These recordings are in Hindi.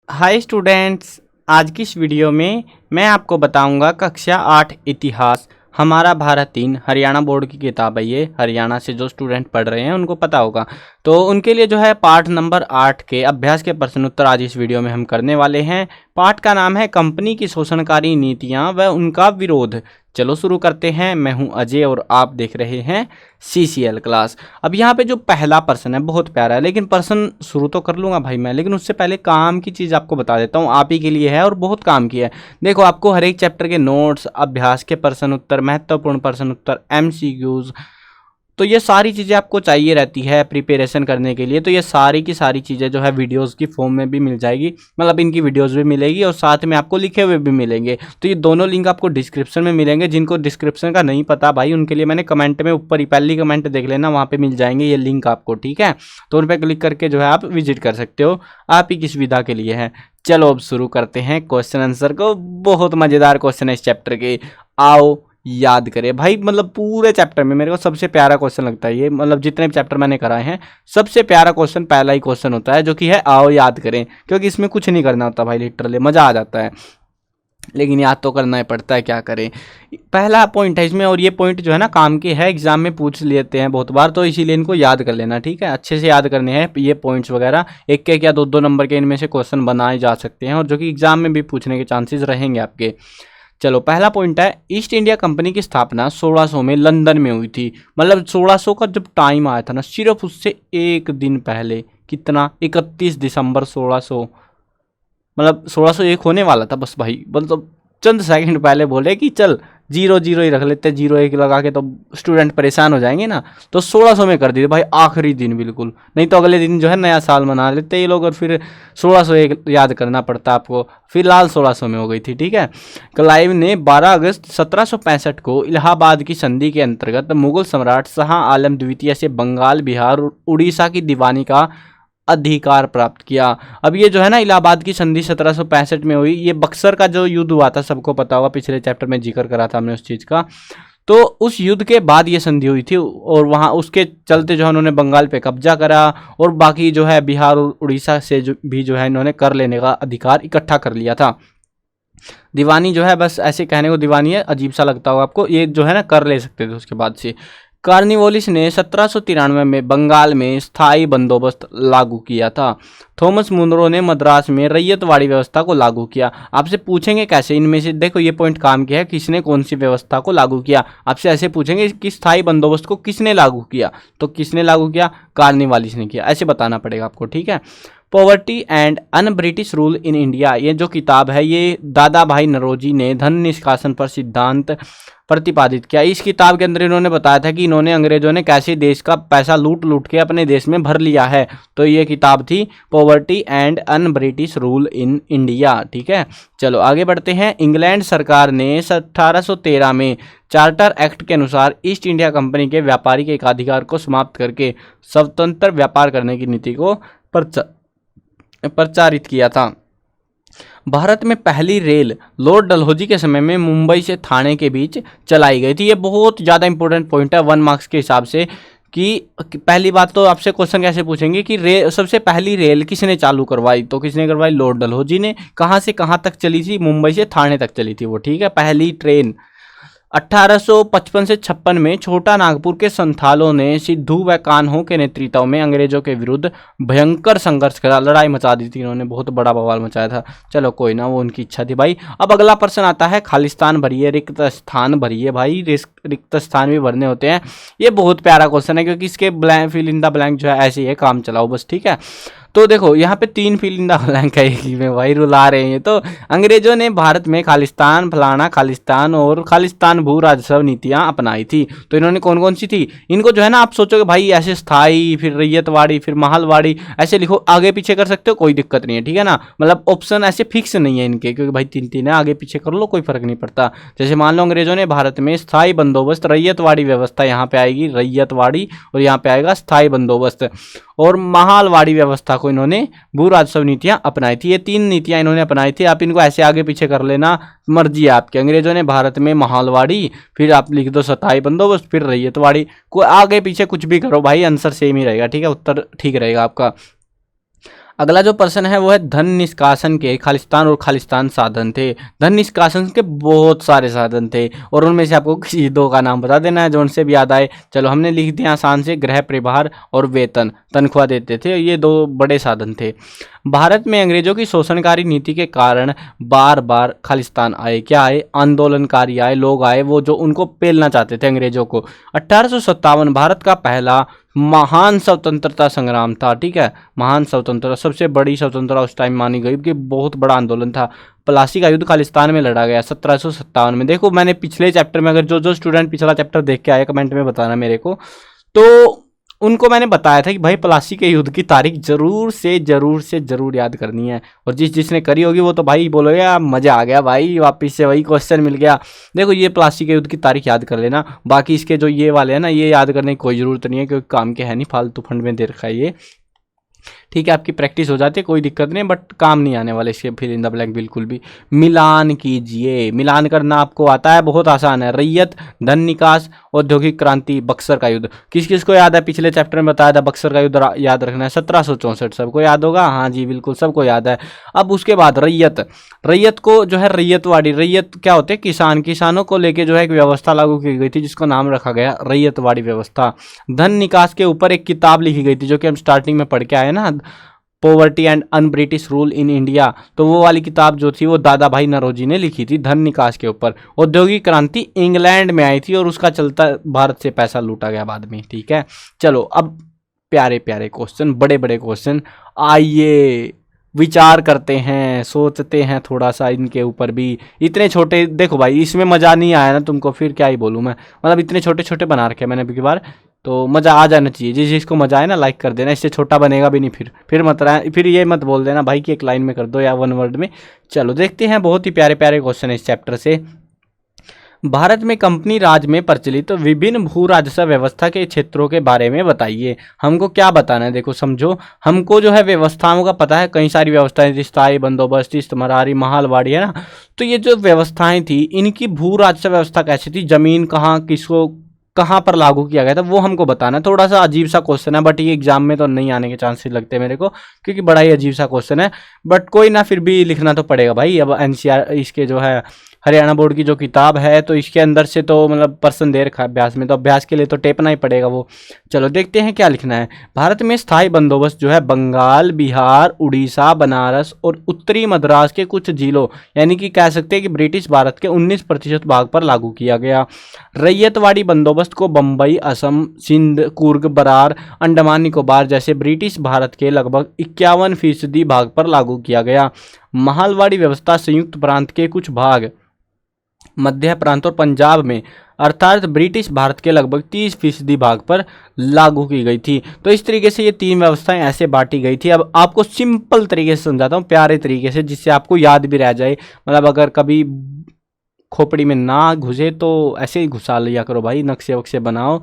हाय स्टूडेंट्स, आज की इस वीडियो में मैं आपको बताऊंगा कक्षा 8 इतिहास हमारा भारत 3 हरियाणा बोर्ड की किताब है। ये हरियाणा से जो स्टूडेंट पढ़ रहे हैं उनको पता होगा, तो उनके लिए जो है पाठ नंबर 8 के अभ्यास के प्रश्न उत्तर आज इस वीडियो में हम करने वाले हैं। पाठ का नाम है कंपनी की शोषणकारी नीतियां व उनका विरोध। चलो शुरू करते हैं। मैं हूं अजय और आप देख रहे हैं CCL क्लास। अब यहाँ पे जो पहला प्रश्न है बहुत प्यारा है, लेकिन प्रश्न शुरू तो कर लूँगा भाई मैं, लेकिन उससे पहले काम की चीज़ आपको बता देता हूँ। आप ही के लिए है और बहुत काम की है। देखो, आपको हर एक चैप्टर के नोट्स, अभ्यास के प्रश्न उत्तर, महत्वपूर्ण प्रश्न उत्तर, MCQs, तो ये सारी चीज़ें आपको चाहिए रहती है प्रिपरेशन करने के लिए। तो ये सारी की सारी चीज़ें जो है वीडियोस की फॉर्म में भी मिल जाएगी, मतलब इनकी वीडियोस भी मिलेगी और साथ में आपको लिखे हुए भी मिलेंगे। तो ये दोनों लिंक आपको डिस्क्रिप्शन में मिलेंगे। जिनको डिस्क्रिप्शन का नहीं पता भाई, उनके लिए मैंने कमेंट में ऊपर ही पहली कमेंट देख लेना, वहाँ पर मिल जाएंगे ये लिंक आपको, ठीक है। तो उन पर क्लिक करके जो है आप विजिट कर सकते हो, आप ही की सुविधा के लिए है। चलो अब शुरू करते हैं क्वेश्चन आंसर को। बहुत मज़ेदार क्वेश्चन है इस चैप्टर के, आओ याद करें भाई। मतलब पूरे चैप्टर में मेरे को सबसे प्यारा क्वेश्चन लगता है ये, मतलब जितने चैप्टर मैंने कराए हैं सबसे प्यारा क्वेश्चन पहला ही क्वेश्चन होता है, जो कि है आओ याद करें। क्योंकि इसमें कुछ नहीं करना होता भाई, लिटरली मज़ा आ जाता है, लेकिन याद तो करना ही पड़ता है, क्या करें। पहला पॉइंट है इसमें, और ये पॉइंट जो है ना काम के है, एग्जाम में पूछ लेते हैं बहुत बार, तो इसीलिए इनको याद कर लेना, ठीक है। अच्छे से याद करने हैं ये पॉइंट्स वगैरह, एक या दो नंबर के इनमें से क्वेश्चन बनाए जा सकते हैं, और जो कि एग्जाम में भी पूछने के चांसेस रहेंगे आपके। चलो पहला पॉइंट है, ईस्ट इंडिया कंपनी की स्थापना 1600 में लंदन में हुई थी। मतलब 1600 का जब टाइम आया था ना, सिर्फ उससे एक दिन पहले, कितना, 31 दिसंबर 1600, मतलब 1601 होने वाला था बस भाई, मतलब चंद सेकंड पहले बोले कि चल 0-0 ही रख लेते हैं, 0-1 लगा के तो स्टूडेंट परेशान हो जाएंगे ना, तो 1600 में कर दिए भाई, आखिरी दिन बिल्कुल। नहीं तो अगले दिन जो है नया साल मना लेते ये लोग, और फिर 1601 याद करना पड़ता आपको। फिलहाल 1600 में हो गई थी, ठीक है। क्लाइव ने 12 अगस्त 1765 को इलाहाबाद की संधि के अंतर्गत मुगल सम्राट शाह आलम द्वितीय से बंगाल, बिहार, उड़ीसा की दीवानी का अधिकार प्राप्त किया। अब ये जो है ना इलाहाबाद की संधि 1765 में हुई। ये बक्सर का जो युद्ध हुआ था सबको पता होगा, पिछले चैप्टर में जिक्र करा था हमने उस चीज़ का। तो उस युद्ध के बाद ये संधि हुई थी, और वहाँ उसके चलते जो है उन्होंने बंगाल पे कब्जा करा, और बाकी जो है बिहार और उड़ीसा से जो है इन्होंने कर लेने का अधिकार इकट्ठा कर लिया था। दीवानी जो है, बस ऐसे कहने को दीवानी है, अजीब सा लगता होगा आपको, ये जो है ना कर ले सकते थे उसके बाद से। कार्निवोलिस ने 1793 में बंगाल में स्थायी बंदोबस्त लागू किया था। थॉमस मुनरो ने मद्रास में रैयतवाड़ी व्यवस्था को लागू किया। आपसे पूछेंगे कैसे, इनमें से देखो ये पॉइंट काम किया है, किसने कौन सी व्यवस्था को लागू किया। आपसे ऐसे पूछेंगे कि स्थायी बंदोबस्त को किसने लागू किया, तो किसने लागू किया, कार्निवालिस ने किया, ऐसे बताना पड़ेगा आपको, ठीक है। Poverty and un British rule in India, ये जो किताब है ये दादा भाई नरोजी ने धन निष्कासन पर सिद्धांत प्रतिपादित किया। इस किताब के अंदर इन्होंने बताया था कि इन्होंने, अंग्रेजों ने कैसे देश का पैसा लूट लूट के अपने देश में भर लिया है। तो ये किताब थी poverty and un British rule in India, ठीक है। चलो आगे बढ़ते हैं। इंग्लैंड सरकार ने 1813 में चार्टर एक्ट के अनुसार ईस्ट इंडिया कंपनी के व्यापारिक एकाधिकार को समाप्त करके स्वतंत्र व्यापार करने की नीति को प्रचारित किया था। भारत में पहली रेल लॉर्ड डलहौजी के समय में मुंबई से ठाणे के बीच चलाई गई थी। ये बहुत ज़्यादा इंपॉर्टेंट पॉइंट है 1 मार्क्स के हिसाब से, कि पहली बात तो आपसे क्वेश्चन कैसे पूछेंगे कि सबसे पहली रेल किसने चालू करवाई, तो किसने करवाई, लॉर्ड डलहौजी ने। कहाँ से कहाँ तक चली थी, मुंबई से ठाणे तक चली थी वो, ठीक है, पहली ट्रेन। 1855 से 56 में छोटा नागपुर के संथालों ने सिद्धू व कान्हो के नेतृत्व में अंग्रेजों के विरुद्ध भयंकर संघर्ष करा, लड़ाई मचा दी थी इन्होंने, बहुत बड़ा बवाल मचाया था। चलो कोई ना, वो उनकी इच्छा थी भाई। अब अगला प्रश्न आता है, खालिस्तान भरिए, रिक्त स्थान भरिए भाई, रिक्त स्थान भी भरने होते हैं। ये बहुत प्यारा क्वेश्चन है, क्योंकि इसके blank, fill in the blank जो है ऐसे ही है, काम चलाओ बस, ठीक है। तो देखो यहाँ पे 3 फिल इन द ब्लैंक है, एक ही में भाई रुला रहे हैं। तो अंग्रेजों ने भारत में खालिस्तान, फलाना खालिस्तान और खालिस्तान भू राजस्व नीतियाँ अपनाई थी। तो इन्होंने कौन कौन सी थी, इनको जो है ना आप सोचोगे भाई ऐसे स्थाई, फिर रैयतवाड़ी, फिर महलवाड़ी, ऐसे लिखो, आगे पीछे कर सकते हो, कोई दिक्कत नहीं है, ठीक है ना। मतलब ऑप्शन ऐसे फिक्स नहीं है इनके, क्योंकि भाई 3 है, आगे पीछे कर लो, कोई फर्क नहीं पड़ता। जैसे मान लो अंग्रेजों ने भारत में स्थायी बंदोबस्त, रैयतवाड़ी व्यवस्था, यहाँ पे आएगी रैयतवाड़ी, और यहाँ पे आएगा स्थायी बंदोबस्त, और महलवाड़ी व्यवस्था को इन्होंने भू राजस्व नीतियाँ अपनाई थी। ये 3 नीतियाँ इन्होंने अपनाई थी। आप इनको ऐसे आगे पीछे कर लेना, मर्जी है आपकी। अंग्रेजों ने भारत में महलवाड़ी, फिर आप लिख दो स्थायी बंदोबस्त, फिर रैयतवाड़ी, को आगे पीछे कुछ भी करो भाई, आंसर सेम ही रहेगा, ठीक है, उत्तर ठीक रहेगा आपका। अगला जो प्रश्न है वो है धन निष्कासन के खालिस्तान और खालिस्तान साधन थे। धन निष्कासन के बहुत सारे साधन थे और उनमें से आपको किसी दो का नाम बता देना है जो उनसे भी याद आए। चलो हमने लिख दिया आसान से, गृह प्रभार और वेतन, तनख्वाह देते थे, ये दो बड़े साधन थे। भारत में अंग्रेजों की शोषणकारी नीति के कारण बार बार खालिस्तान आए। क्या आए? आंदोलनकारी आए, लोग आए वो जो उनको पेलना चाहते थे अंग्रेजों को। 1857 भारत का पहला महान स्वतंत्रता संग्राम था। ठीक है, महान स्वतंत्रता, सबसे बड़ी स्वतंत्रता उस टाइम मानी गई कि बहुत बड़ा आंदोलन था। प्लासी का युद्ध खालिस्तान में लड़ा गया 1757 में। देखो मैंने पिछले चैप्टर में, अगर जो स्टूडेंट पिछला चैप्टर देख के आए कमेंट में बताना मेरे को, तो उनको मैंने बताया था कि भाई प्लासी के युद्ध की तारीख जरूर याद करनी है। और जिसने करी होगी वो तो भाई बोलोगे यार मज़ा आ गया भाई, वापस से वही क्वेश्चन मिल गया। देखो ये प्लासी के युद्ध की तारीख याद कर लेना, बाकी इसके जो ये वाले हैं ना, ये याद करने की कोई ज़रूरत नहीं है क्योंकि काम के है नहीं, फालतू फंड में दे रखा है ये। ठीक है, आपकी प्रैक्टिस हो जाती है, कोई दिक्कत नहीं, बट काम नहीं आने वाले इसके फिल इन द ब्लैंक बिल्कुल भी। मिलान कीजिए, मिलान करना आपको आता है, बहुत आसान है। रैयत, धन निकास, औद्योगिक क्रांति, बक्सर का युद्ध। किस किस को याद है? पिछले चैप्टर में बताया था बक्सर का युद्ध याद रखना है, 1764, सबको याद होगा? हाँ जी बिल्कुल सबको याद है। अब उसके बाद रैयत, रैयत को जो है रैयतवाड़ी, रैयत क्या होते हैं? किसान, किसानों को लेके जो है एक व्यवस्था लागू की गई थी जिसका नाम रखा गया रैयतवाड़ी व्यवस्था। धन निकास के ऊपर एक किताब लिखी गई थी जो कि हम स्टार्टिंग में पढ़ के आए ना, poverty and un British rule in India, तो वो वाली किताब जो थी वो दादा भाई नौरोजी ने लिखी थी धन निकास के ऊपर। औद्योगिक क्रांति इंग्लैंड में आई थी और उसका चलता भारत से पैसा लूटा गया बाद में। ठीक है, चलो अब प्यारे प्यारे क्वेश्चन, बड़े बड़े क्वेश्चन, आइए विचार करते हैं, सोचते हैं थोड़ा सा इनके ऊपर भी। इतने छोटे, देखो भाई इसमें मज़ा नहीं आया ना तुमको, फिर क्या ही बोलूँ मैं, मतलब इतने छोटे छोटे बना रखे मैंने अभी बार, तो मज़ा आ जाना चाहिए। जिसको मज़ा आए ना लाइक कर देना, इससे छोटा बनेगा भी नहीं फिर मत फिर ये मत बोल देना भाई कि एक लाइन में कर दो या वन वर्ड में। चलो देखते हैं, बहुत ही प्यारे प्यारे क्वेश्चन है इस चैप्टर से। भारत में कंपनी राज में प्रचलित विभिन्न भू राजस्व व्यवस्था के क्षेत्रों के बारे में बताइए। हमको क्या बताना है? देखो समझो, हमको जो है व्यवस्थाओं का पता है, कई सारी व्यवस्थाएं, स्थायी बंदोबस्त, इस्तमरारी, महालवाड़ी, है ना। तो ये जो व्यवस्थाएं थी इनकी भू राजस्व व्यवस्था कैसी थी, जमीन कहाँ किसको कहाँ पर लागू किया गया था, वो हमको बताना है। थोड़ा सा अजीब सा क्वेश्चन है, बट ये एग्जाम में तो नहीं आने के चांसेस लगते हैं मेरे को, क्योंकि बड़ा ही अजीब सा क्वेश्चन है, बट कोई ना, फिर भी लिखना तो पड़ेगा भाई। अब एनसीआर इसके जो है हरियाणा बोर्ड की जो किताब है तो इसके अंदर से तो मतलब पर्सन दे रखा है अभ्यास में, तो अभ्यास के लिए तो टेपना ही पड़ेगा वो। चलो देखते हैं क्या लिखना है। भारत में स्थायी बंदोबस्त जो है बंगाल, बिहार, उड़ीसा, बनारस और उत्तरी मद्रास के कुछ जिलों, यानी कि कह सकते हैं कि ब्रिटिश भारत के 19% भाग पर लागू किया गया। रैयतवाड़ी बंदोबस्त को बम्बई, असम, सिंध, कुर्ग, बरार, अंडमान निकोबार जैसे ब्रिटिश भारत के लगभग 51% भाग पर लागू किया गया। महालवाड़ी व्यवस्था संयुक्त प्रांत के कुछ भाग, मध्य प्रांत और पंजाब में, अर्थात ब्रिटिश भारत के लगभग 30% भाग पर लागू की गई थी। तो इस तरीके से ये तीन व्यवस्थाएं ऐसे बांटी गई थी। अब आपको सिंपल तरीके से समझाता हूँ, प्यारे तरीके से, जिससे आपको याद भी रह जाए। मतलब अगर कभी खोपड़ी में ना घुसे तो ऐसे ही घुसा लिया करो भाई, नक्शे वक्शे बनाओ।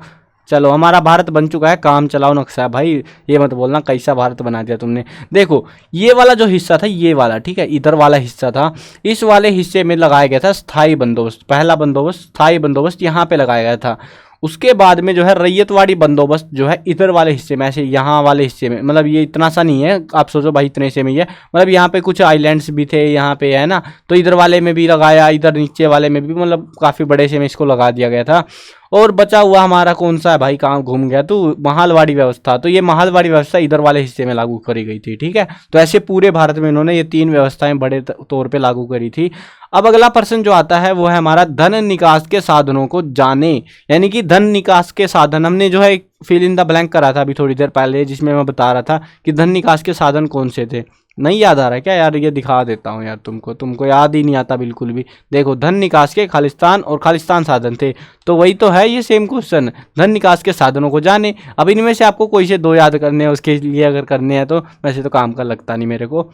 चलो हमारा भारत बन चुका है, काम चलाओ नक्शा भाई, ये मत बोलना कैसा भारत बना दिया तुमने। देखो ये वाला जो हिस्सा था, ये वाला, ठीक है, इधर वाला हिस्सा था, इस वाले हिस्से में लगाया गया था स्थायी बंदोबस्त। पहला बंदोबस्त, स्थायी बंदोबस्त यहाँ पे लगाया गया था। उसके बाद में जो है रैयतवाड़ी बंदोबस्त जो है इधर वाले हिस्से में, ऐसे यहाँ वाले हिस्से में, मतलब ये इतना सा नहीं है, आप सोचो भाई इतने से में ही है, मतलब यहाँ पे कुछ आइलैंड्स भी थे यहाँ पे, है ना, तो इधर वाले में भी लगाया, इधर नीचे वाले में भी, मतलब काफ़ी बड़े से में इसको लगा दिया गया था। और बचा हुआ हमारा कौन सा है भाई, कहाँ घूम गया तो, महालवाड़ी व्यवस्था। तो ये महालवाड़ी व्यवस्था इधर वाले हिस्से में लागू करी गई थी, ठीक है। तो ऐसे पूरे भारत में इन्होंने ये तीन व्यवस्थाएं बड़े तौर पे लागू करी थी। अब अगला प्रश्न जो आता है वो है हमारा धन निकास के साधनों को जाने, यानी कि धन निकास के साधन, हमने जो है फिल इन द ब्लैंक करा था अभी थोड़ी देर पहले, जिसमें मैं बता रहा था कि धन निकास के साधन कौन से थे। नहीं याद आ रहा है क्या यार? ये दिखा देता हूँ यार तुमको याद ही नहीं आता बिल्कुल भी। देखो धन निकास के खालिस्तान और खालिस्तान साधन थे, तो वही तो है ये सेम क्वेश्चन, धन निकास के साधनों को जाने। अब इनमें से आपको कोई से दो याद करने हैं, उसके लिए अगर करने हैं तो वैसे तो काम का लगता नहीं मेरे को।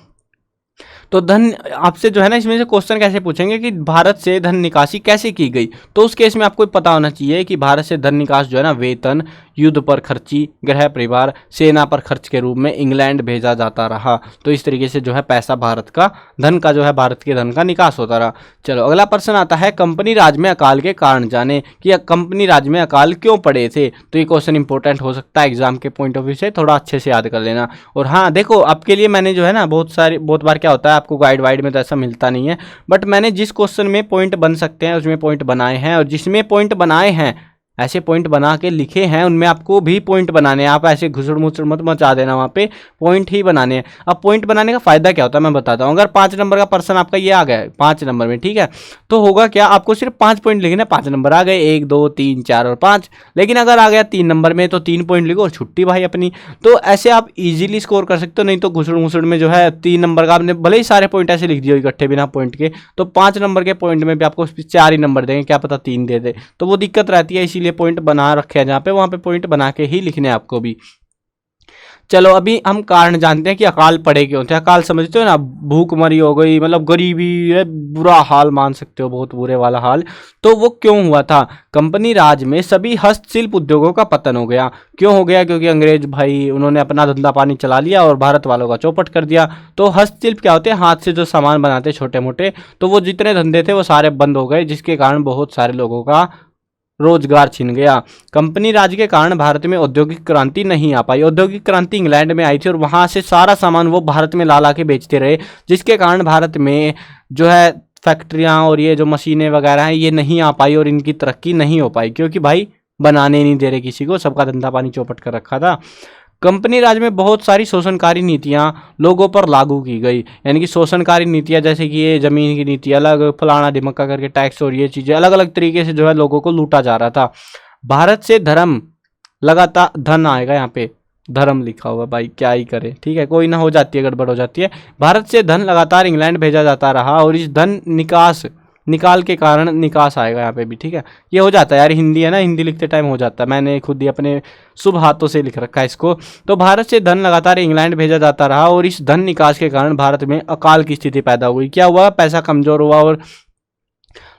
तो धन आपसे जो है ना, इसमें से क्वेश्चन कैसे पूछेंगे कि भारत से धन निकासी कैसे की गई, तो उस केस में आपको पता होना चाहिए कि भारत से धन निकास जो है ना वेतन, युद्ध पर खर्ची, गृह परिवार, सेना पर खर्च के रूप में इंग्लैंड भेजा जाता रहा। तो इस तरीके से जो है पैसा भारत का धन का जो है भारत के धन का निकास होता रहा। चलो अगला प्रश्न आता है, कंपनी राज में अकाल के कारण जाने कि कंपनी राज में अकाल क्यों पड़े थे। तो ये क्वेश्चन इंपॉर्टेंट हो सकता है एग्जाम के पॉइंट ऑफ व्यू से, थोड़ा अच्छे से याद कर लेना। और हाँ देखो, आपके लिए मैंने जो है ना बहुत बार क्या होता है, आपको गाइड वाइड में तो ऐसा मिलता नहीं है, बट मैंने जिस क्वेश्चन में पॉइंट बन सकते हैं उसमें पॉइंट बनाए हैं, और जिसमें पॉइंट बनाए हैं ऐसे पॉइंट बना के लिखे हैं उनमें आपको भी पॉइंट बनाने हैं। आप ऐसे घुसड़ मुसड़ मत मचा देना, वहाँ पे पॉइंट ही बनाने हैं। अब पॉइंट बनाने का फायदा क्या होता है मैं बताता हूँ। अगर 5 नंबर का पर्सन आपका ये आ गया है 5 नंबर में, ठीक है, तो होगा क्या, आपको सिर्फ 5 पॉइंट लिखना है। 5 नंबर आ गए, 1 2 3 4 और 5। लेकिन अगर आ गया 3 नंबर में तो 3 पॉइंट लिखो और छुट्टी भाई अपनी। तो ऐसे आप इजीली स्कोर कर सकते हो। नहीं तो घुसड़ मुसड़ में जो है 3 नंबर का आपने भले ही सारे पॉइंट ऐसे लिख दिए इकट्ठे बिना पॉइंट के, तो 5 नंबर के पॉइंट में भी आपको 4 ही नंबर देंगे, क्या पता 3 दे दे, तो वो दिक्कत रहती है। इसीलिए पॉइंट बना रखे हैं जहाँ पे, वहाँ पे पॉइंट बना के ही लिखने हैं आपको भी। चलो अभी हम कारण जानते हैं कि अकाल पड़े क्यों थे। अकाल समझते हो ना, भूखमरी हो गई, मतलब गरीबी है, बुरा हाल मान सकते हो, बहुत बुरे वाला हाल। तो वो क्यों हुआ था, कंपनी राज में सभी हस्तशिल्प उद्योगों का पतन हो गया। क्यों हो गया, क्योंकि अंग्रेज भाई उन्होंने अपना धंधा पानी चला लिया और भारत वालों का चौपट कर दिया। तो हस्तशिल्प क्या होते हैं, हाथ से जो सामान बनाते छोटे मोटे, तो वो जितने धंधे थे वो सारे बंद हो गए, जिसके कारण बहुत सारे लोगों का रोजगार छिन गया। कंपनी राज के कारण भारत में औद्योगिक क्रांति नहीं आ पाई। औद्योगिक क्रांति इंग्लैंड में आई थी और वहां से सारा सामान वो भारत में ला के बेचते रहे, जिसके कारण भारत में जो है फैक्ट्रियां और ये जो मशीनें वगैरह हैं ये नहीं आ पाई और इनकी तरक्की नहीं हो पाई, क्योंकि भाई बनाने नहीं दे रहे किसी को, सबका धंधा पानी चौपट कर रखा था। कंपनी राज में बहुत सारी शोषणकारी नीतियां लोगों पर लागू की गई, यानी कि शोषणकारी नीतियां जैसे कि ये जमीन की नीति अलग, फलाना ढिमक्का करके टैक्स और ये चीज़ें अलग अलग तरीके से जो है लोगों को लूटा जा रहा था। भारत से धर्म लगातार, धन आएगा यहाँ पे, धर्म लिखा हुआ भाई क्या ही करे, ठीक है कोई ना, हो जाती है गड़बड़ हो जाती है। भारत से धन लगातार इंग्लैंड भेजा जाता रहा और इस धन निकाल के कारण निकास आएगा यहाँ पे भी, ठीक है। ये हो जाता है यार, हिंदी है ना, हिंदी लिखते टाइम हो जाता है, मैंने खुद ही अपने शुभ हाथों से लिख रखा है इसको। तो भारत से धन लगातार इंग्लैंड भेजा जाता रहा और इस धन निकास के कारण भारत में अकाल की स्थिति पैदा हुई। क्या हुआ, पैसा कमजोर हुआ और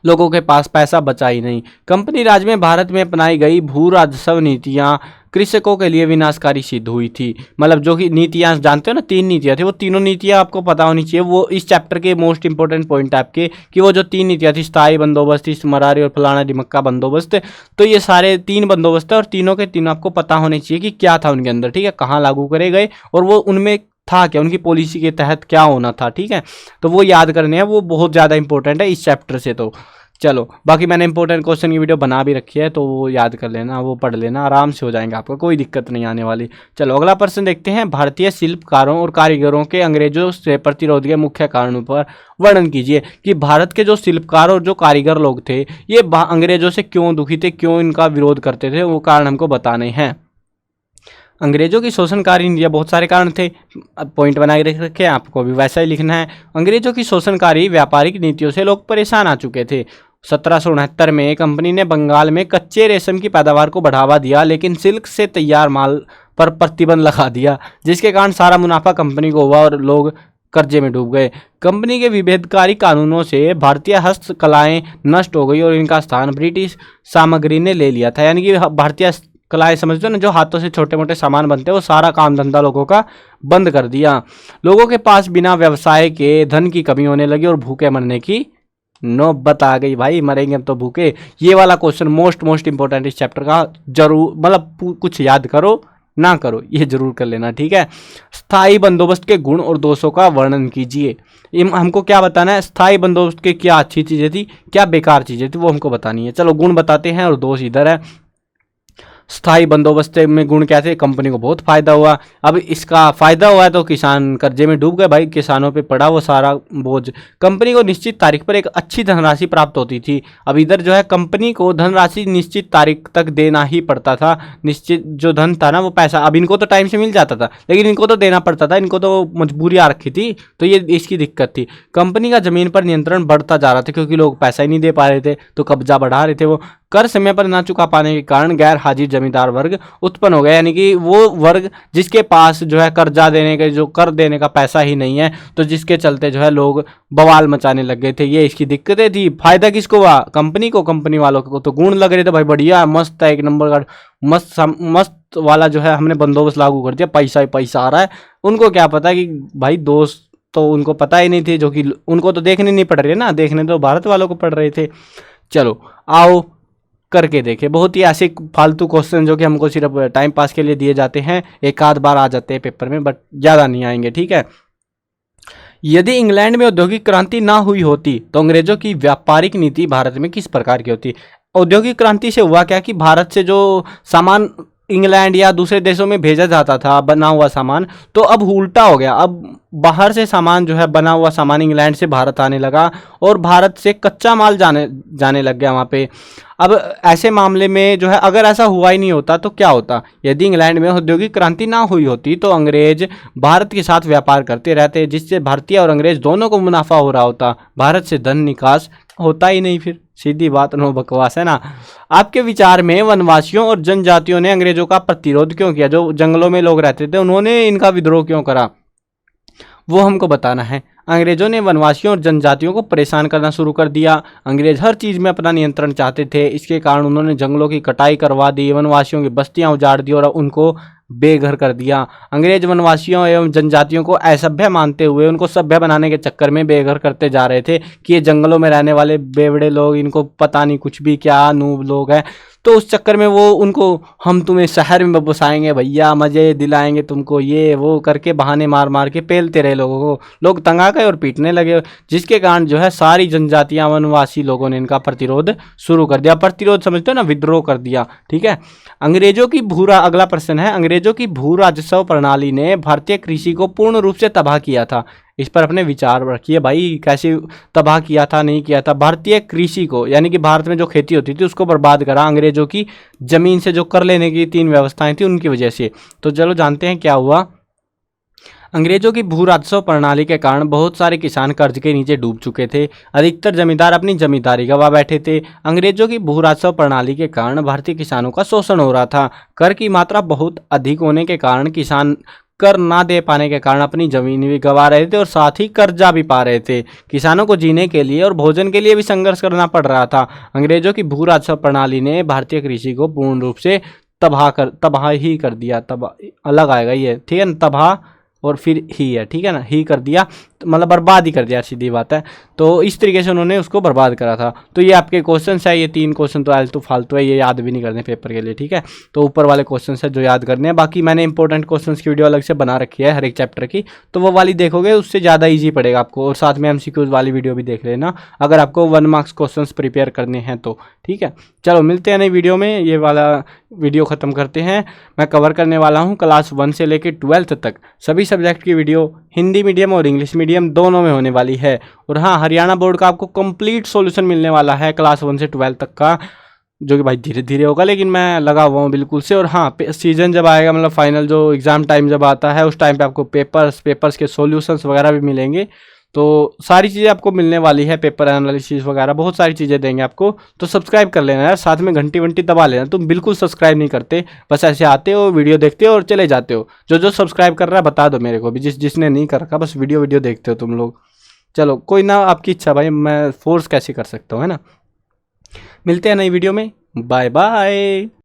लोगों के पास पैसा बचा ही नहीं। कंपनी राज में भारत में अपनाई गई भू राजस्व नीतियां कृषकों के लिए विनाशकारी सिद्ध हुई थी। मतलब जो कि नीतियां जानते हो ना, 3 नीतियां थी, वो तीनों नीतियां आपको पता होनी चाहिए। वो इस चैप्टर के मोस्ट इंपॉर्टेंट पॉइंट आपके, कि वो जो 3 नीतियां थी, स्थायी बंदोबस्त, मरारी और फलाना दिमक्का बंदोबस्त, तो ये सारे 3 बंदोबस्त है और तीनों के तीनों आपको पता होने चाहिए कि क्या था उनके अंदर, ठीक है, कहाँ लागू करे गए और वो उनमें था क्या, उनकी पॉलिसी के तहत क्या होना था, ठीक है। तो वो याद करने हैं, वो बहुत ज़्यादा इंपॉर्टेंट है इस चैप्टर से। तो चलो बाकी मैंने इंपॉर्टेंट क्वेश्चन की वीडियो बना भी रखी है, तो वो याद कर लेना, वो पढ़ लेना, आराम से हो जाएंगे, आपको कोई दिक्कत नहीं आने वाली। चलो अगला प्रश्न देखते हैं, भारतीय शिल्पकारों और कारीगरों के अंग्रेजों से प्रतिरोध के मुख्य कारणों पर वर्णन कीजिए। कि भारत के जो शिल्पकार और जो कारीगर लोग थे ये अंग्रेजों से क्यों दुखी थे, क्यों इनका विरोध करते थे, वो कारण हमको बताने हैं। अंग्रेजों की शोषणकारी नीतियाँ, बहुत सारे कारण थे, पॉइंट बना के रखे हैं, आपको भी वैसा ही लिखना है। अंग्रेजों की शोषणकारी व्यापारिक नीतियों से लोग परेशान आ चुके थे। 1769 में कंपनी ने बंगाल में कच्चे रेशम की पैदावार को बढ़ावा दिया, लेकिन सिल्क से तैयार माल पर प्रतिबंध लगा दिया, जिसके कारण सारा मुनाफा कंपनी को हुआ और लोग कर्जे में डूब गए। कंपनी के विभेदकारी कानूनों से भारतीय हस्तकलाएं नष्ट हो गई और इनका स्थान ब्रिटिश सामग्री ने ले लिया था। यानी कि भारतीय कलाएं समझते हो ना, जो हाथों से छोटे मोटे सामान बनते हैं, वो सारा काम धंधा लोगों का बंद कर दिया। लोगों के पास बिना व्यवसाय के धन की कमी होने लगी और भूखे मरने की नौबत आ गई। भाई मरेंगे हम तो भूखे। ये वाला क्वेश्चन मोस्ट इंपॉर्टेंट इस चैप्टर का, जरूर मतलब कुछ याद करो ना करो ये जरूर कर लेना, ठीक है। स्थायी बंदोबस्त के गुण और दोषों का वर्णन कीजिए। हमको क्या बताना है, स्थायी बंदोबस्त के क्या अच्छी चीज़ें थी, क्या बेकार चीज़ें थी, वो हमको बतानी है। चलो गुण बताते हैं और दोष इधर है। स्थायी बंदोबस्त में गुण क्या थे, कंपनी को बहुत फायदा हुआ। अब इसका फायदा हुआ है तो किसान कर्जे में डूब गए, भाई किसानों पे पड़ा वो सारा बोझ। कंपनी को निश्चित तारीख पर एक अच्छी धनराशि प्राप्त होती थी। अब इधर जो है कंपनी को धनराशि निश्चित तारीख तक देना ही पड़ता था। निश्चित जो धन था ना वो पैसा, अब इनको तो टाइम से मिल जाता था लेकिन इनको तो देना पड़ता था, इनको तो मजबूरी आ रखी थी, तो ये इसकी दिक्कत थी। कंपनी का जमीन पर नियंत्रण बढ़ता जा रहा था क्योंकि लोग पैसा ही नहीं दे पा रहे थे, तो कब्जा बढ़ा रहे थे वो। कर समय पर ना चुका पाने के कारण गैर हाजिर जमींदार वर्ग उत्पन्न हो गया, यानी कि वो वर्ग जिसके पास जो है कर्जा देने के जो कर देने का पैसा ही नहीं है, तो जिसके चलते जो है लोग बवाल मचाने लग गए थे। ये इसकी दिक्कतें थी। फायदा किसको हुआ? कंपनी को, कंपनी वालों को तो गुण लग रहे थे भाई, बढ़िया मस्त है, एक नंबर का मस्त मस्त वाला जो है हमने बंदोबस्त लागू कर दिया, पैसा ही पैसा आ रहा है। उनको क्या पता कि भाई दोस्त तो उनको पता ही नहीं थे, जो कि उनको तो देखने नहीं पड़ रही है ना, देखने तो भारत वालों को पड़ रहे थे। चलो आओ करके देखे। बहुत ही ऐसे फालतू क्वेश्चन जो कि हमको सिर्फ टाइम पास के लिए दिए जाते हैं, एक आध बार आ जाते हैं पेपर में, बट ज़्यादा नहीं आएंगे, ठीक है। यदि इंग्लैंड में औद्योगिक क्रांति ना हुई होती तो अंग्रेजों की व्यापारिक नीति भारत में किस प्रकार की होती? औद्योगिक क्रांति से हुआ क्या कि भारत से जो सामान इंग्लैंड या दूसरे देशों में भेजा जाता था बना हुआ सामान, तो अब उल्टा हो गया। अब बाहर से सामान जो है बना हुआ सामान इंग्लैंड से भारत आने लगा और भारत से कच्चा माल जाने लग गया वहाँ पे। अब ऐसे मामले में जो है अगर ऐसा हुआ ही नहीं होता तो क्या होता? यदि इंग्लैंड में औद्योगिक क्रांति ना हुई होती तो अंग्रेज भारत के साथ व्यापार करते रहते, जिससे भारतीय और अंग्रेज दोनों को मुनाफा हो रहा होता, भारत से धन निकास होता ही नहीं। फिर सीधी बात, नो बकवास, है ना। आपके विचार में वनवासियों और जनजातियों ने अंग्रेजों का प्रतिरोध क्यों किया? जो जंगलों में लोग रहते थे उन्होंने इनका विद्रोह क्यों करा, वो हमको बताना है। अंग्रेजों ने वनवासियों और जनजातियों को परेशान करना शुरू कर दिया। अंग्रेज हर चीज़ में अपना नियंत्रण चाहते थे, इसके कारण उन्होंने जंगलों की कटाई करवा दी, वनवासियों की बस्तियां उजाड़ दी और उनको बेघर कर दिया। अंग्रेज वनवासियों एवं जनजातियों को असभ्य मानते हुए उनको सभ्य बनाने के चक्कर में बेघर करते जा रहे थे कि ये जंगलों में रहने वाले बेवड़े लोग, इनको पता नहीं कुछ भी, क्या नूब लोग हैं। तो उस चक्कर में वो उनको, हम तुम्हें शहर में बसाएंगे भैया, मज़े दिलाएंगे तुमको, ये वो करके बहाने मार मार के पेलते रहे लोगों को। लोग तंग आ गए और पीटने लगे, जिसके कारण जो है सारी जनजातियां, वनवासी लोगों ने इनका प्रतिरोध शुरू कर दिया। प्रतिरोध समझते हो ना, विद्रोह कर दिया, ठीक है। अंग्रेजों की अगला प्रश्न है, अंग्रेजों की भू राजस्व प्रणाली ने भारतीय कृषि को पूर्ण रूप से तबाह किया था। इस पर अपने विचार रखिए भाई, कैसे तबाह किया था, नहीं किया था। भारतीय कृषि को, यानी कि भारत में जो खेती होती थी उसको बर्बाद करा अंग्रेजों की जमीन से जो कर लेने की 3 व्यवस्थाएं थी उनकी वजह से। तो चलो जानते हैं क्या हुआ। अंग्रेजों की भू राजस्व प्रणाली के कारण बहुत सारे किसान कर्ज के नीचे डूब चुके थे। अधिकतर जमींदार अपनी जमींदारी गंवा बैठे थे। अंग्रेजों की भू राजस्व प्रणाली के कारण भारतीय किसानों का शोषण हो रहा था। कर की मात्रा बहुत अधिक होने के कारण किसान कर ना दे पाने के कारण अपनी जमीन भी गंवा रहे थे और साथ ही कर्जा भी पा रहे थे। किसानों को जीने के लिए और भोजन के लिए भी संघर्ष करना पड़ रहा था। अंग्रेजों की भू राजस्व प्रणाली ने भारतीय कृषि को पूर्ण रूप से तबाह ही कर दिया। तबाह अलग आएगा ये, ठीक है ना, तबाह और फिर ही है, ठीक है ना, ही कर दिया, मतलब बर्बाद ही कर दिया, सीधी बात है। तो इस तरीके से उन्होंने उसको बर्बाद करा था। तो ये आपके क्वेश्चन है, ये 3 क्वेश्चन तो आलतू फालतू है, ये याद भी नहीं करने पेपर के लिए, ठीक है। तो ऊपर वाले क्वेश्चन है जो याद करने हैं। बाकी मैंने इंपॉर्टेंट क्वेश्चन की वीडियो अलग से बना रखी है हर एक चैप्टर की, तो वो वाली देखोगे उससे ज़्यादा ईजी पड़ेगा आपको। और साथ में MCQs वाली वीडियो भी देख लेना अगर आपको 1 मार्क्स क्वेश्चन प्रिपेयर करने हैं तो, ठीक है। चलो मिलते हैं नई वीडियो में। ये वाला वीडियो ख़त्म करते हैं। मैं कवर करने वाला हूँ क्लास 1 से लेकर 12th तक सभी सब्जेक्ट की वीडियो, हिंदी मीडियम और इंग्लिश मीडियम दोनों में होने वाली है। और हाँ, हरियाणा बोर्ड का आपको कंप्लीट सॉल्यूशन मिलने वाला है क्लास 1 से 12 तक का, जो कि भाई धीरे धीरे होगा, लेकिन मैं लगा हुआ हूँ बिल्कुल से। और हाँ, सीजन जब आएगा, मतलब फाइनल जो एग्ज़ाम टाइम जब आता है, उस टाइम पे आपको पेपर्स के सॉल्यूशंस वगैरह भी मिलेंगे। तो सारी चीज़ें आपको मिलने वाली है, पेपर एनालिसिस वगैरह बहुत सारी चीज़ें देंगे आपको। तो सब्सक्राइब कर लेना यार, साथ में घंटी वंटी दबा लेना। तुम बिल्कुल सब्सक्राइब नहीं करते, बस ऐसे आते हो, वीडियो देखते हो और चले जाते हो। जो सब्सक्राइब कर रहा है बता दो मेरे को भी, जिसने नहीं कर रखा, बस वीडियो देखते हो तुम लोग। चलो कोई ना, आपकी इच्छा भाई, मैं फोर्स कैसे कर सकता हूँ, है ना। मिलते हैं नई वीडियो में, बाय बाय।